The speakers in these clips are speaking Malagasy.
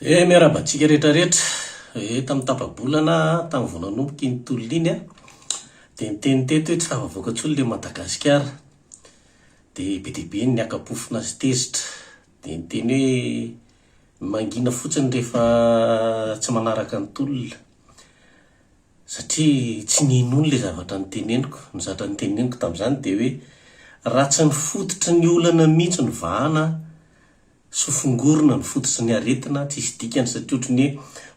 Miarabantsika rehetrarehetra tamin'ny tapabolana tamin'ny voananomboky ny tolona iny dia niteny teto hoe tsy tafavoaka intsony ilay Madagasikara dia be dia be ny akapofina sy tezitra dia niteny hoe mangina fotsiny rehefa tsy manaraka ny tolona satria tsy ninona ilay zavatra niteneniko. Ny zavatra niteneniko tamin'izany dia hoe raha tsy ny fototry ny olana mihitsy ny vahana sofongorona ny fototry ny aretina tsisy dikany, satria ohatry ny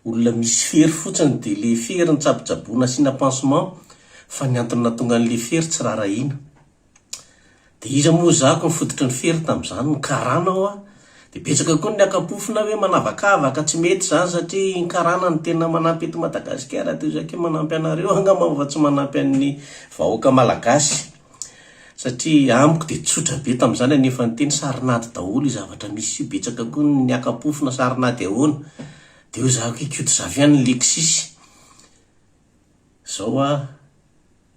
olona misy fery fotsiny dia le fery ny tsabotsaboana asiana pansement fa ny antony nahatonga an'le fery tsy rarahina. Dia iza moa zako ny fototry ny fery tamin'izany ny karana ao dia betsaka koa ny akapofina hoe manavakavaka tsy mety zany satria ny karana ny tena manampy eto Madagasikara teo zake manampy anareo angamba fa tsy manampy an'ny vahoaka malagasy. Satria amiko dia tsotra be tamin'izany nefa niteny sarinady daholo zavatra misy io, betsaka koa ny akapofina sarinady ahoana dia eo zako ikody zavy ihany ny lekisisy zao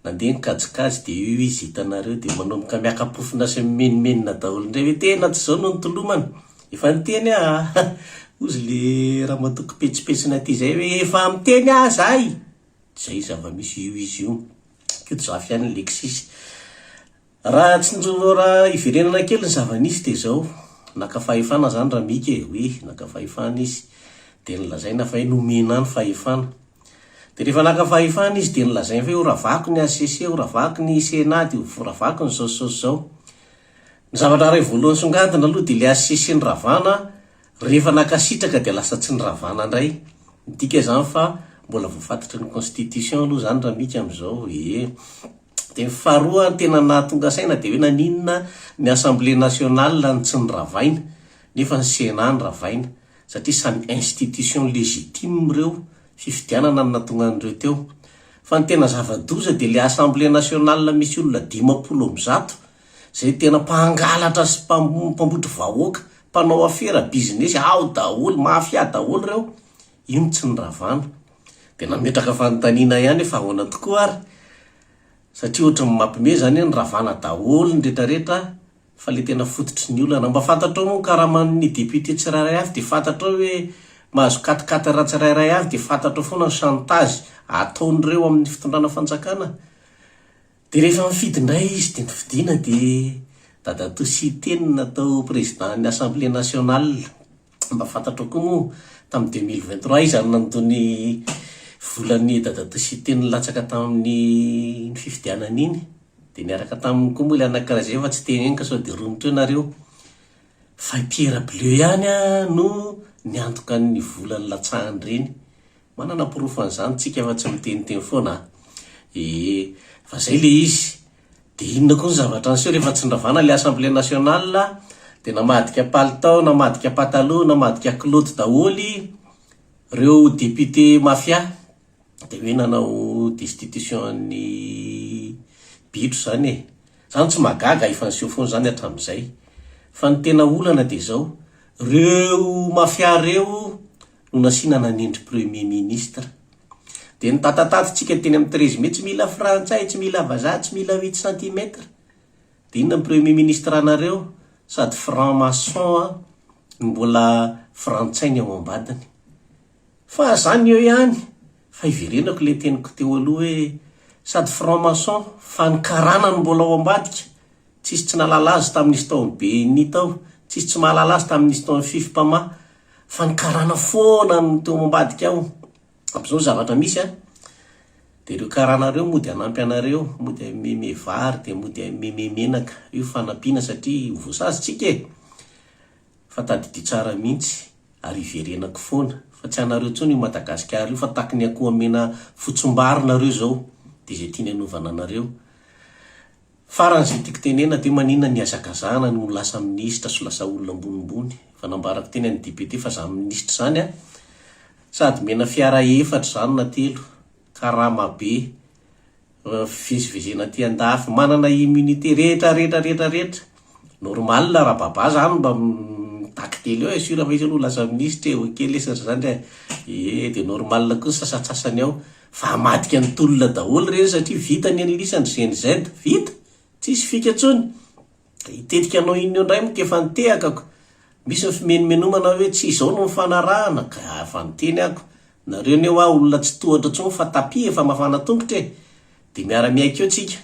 nandeha nikajikajy dia io izy hitanareo dia manomboka miakapofina sy mimenimenina daholo indray hoe tena tsy zao no nitolomana efa niteny ozy le raha matoko petsipetsina ty zay hoe efa miteny zahay zay zava-misy io izy io, ikody zavy ihany ny lekisisy. Raha tsy raha iverenana kely ny zava-nisy dia zao naka fahefana zany raha mika hoe naka fahefana izy dia nilazaina fa hoe nomena ny fahefana. Dia rehefa naka fahefana izy dia nilazaina fa hoe horavako ny ACC, horavako ny senady, horavako ny zao. Ny zavatra ray voalohany songadina aloha dia le ACC ny ravana, rehefa nakasitraka dia lasa tsy ny ravana indray. Dika zany fa mbola voafatitra ny constitution aloha zany raha mika amin'izao. Dia faharoa tena nahatonga saina dia hoe naninona ny Assemblée nationale ny tsy ny ravaina nefa ny Sénat ny ravaina, satria samy institution légitime ireo, fifidianana no nahatonga an'ireo teo. Fa ny tena zava-doza dia le Assemblée nationale misy olona 50% zay tena mpangalatra sy mpambotry vahoaka, mpanao afera business ao daholo, mafia daholo ireo, io no tsy ny ravana. Dia nametraka fanontaniana ihany fa ahoana tokoa ary, satria ohatra ny mampime zany ny ravana daholo ny rehetrarehetra fa le tena fototry ny olana. Mba fantatrao moa karaman'ny député tsirairay avy dia fantatrao hoe mahazo katikati raha tsirairay avy dia fantatrao foana ny chantage ataon'ireo amin'ny fitondrana fanjakana. Dia rehefa mifidy indray izy dia nifidiana dia Dadatoa Siteny natao président ny Assemblée nationale. Mba fantatrao koa moa tamin'ny 2023 izy any nantony volan'ny Dadatoa Siteny latsaka tamin'ny fifidianana iny dia niaraka tamin'ny koa moa ilay anankiray zay fa tsy teny eny ka sao dia romotra nareo fa Pierre Bleu ihany no niantoka ny volan'ny latsahany reny. Manana porofan'izany tsika fa tsy miteniteny foana. Fa zay le izy. Dia inona koa ny zavatra an'seho rehefa tsy nravana le Assemblée nationale dia namadika palitao, namadika pataloha, namadika kilaoty daholy ireo député mafia. Dia hoe nanao destitution ny bitro zany zany tsy magaga efa niseho foana zany hatramin'izay. Fa ny tena olana dia zao ireo mafia ireo no nasiana nanindry premier ministre. Dia ny tatatatsika teny amin'ny 13 mai tsy mila frantsay, tsy mila vazaha, tsy mila 8 cm. Dia inona ny premier ministre anareo sady franc-maçon mbola frantsay ny ao ambadiny. Fa zany eo ihany fa iverenako le teniko teo aloha hoe sady franc-maçon fa ny karana ny mbola ao ambadika. Tsisy tsy nahalala azy tamin'izy taon'ny Béni tao, tsisy tsy mahalala azy tamin'izy taon'ny Fifipama, fa ny karana foana no teo ambadika ao. Amin'izao zavatra misy dia ireo karana ireo mody hanampy anareo, mody hameme vary dia mody hameme menaka. Io fanampiana satria voasazitsika fa tadidia tsara mihitsy ary iverenako foana fa tsy anareo intsony io Madagasikara io fa taky ny akoho amena fotsom-bary nareo zao dia izay tiany hanovana anareo. Faran'izay tiako tenena dia maninona ny hazakazahana no lasa minisitra sy lasa olona ambonimbony. Fa nambarako teny any député fa za minisitra zany sady mena fiara 4 zany na 3 karama be fivezivezena ty andafy, manana immunité rehetra normal raha baba zany mba mitaky tely eo sura fa izy aloha lasa ministre eo kely esatra zany dia normal koa ny sasatsasany ao fa amadika ny tolona daholo reny satria vita ny an'lisany GNZ, vita tsisy fika intsony. Itetika anao inona indray moa kefa nitehakako misy mifimenomenomana hoe tsy izao no mifanarahana ka afa nyteny ako nareo ne hoa olona tsy tohatra tsony fa tapi efa mafana tongotra e de miara-miaikeo tsika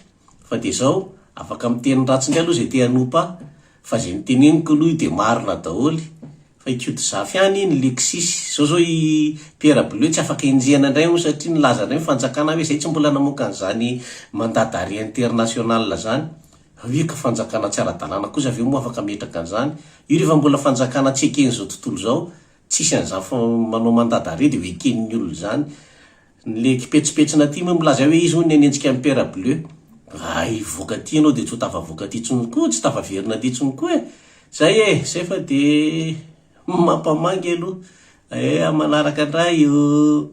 fa de zao afaka miteny ratsindray aloha zay te hanompa fa zay niteneniko aloha de marina daholy fa ikody zafy any iny Lexis zao i Pierre Bleu tsy afaka enjehana indray mo satria nilaza indray fanjakana hoe zay tsy mbola namoaka an'izany mandadary international zany hoe ka fanjakana tsy ara-dalàna kosa aveo moa afaka metraka an'izany io rehefa mbola fanjakana tsy eken'izao tontolo zao tsisy an'izany manao mandadary de ho eken'ny olona zany le kipetsipetsina ty moa milaza hoe izy hono nenjika amin'ny Pierre Bleu ay voaka ty anao de tsy ho tafavoaka ty tsony koa tsy tafaverina ty tsony koa zay fa de mampamangy aloha manaraka indray io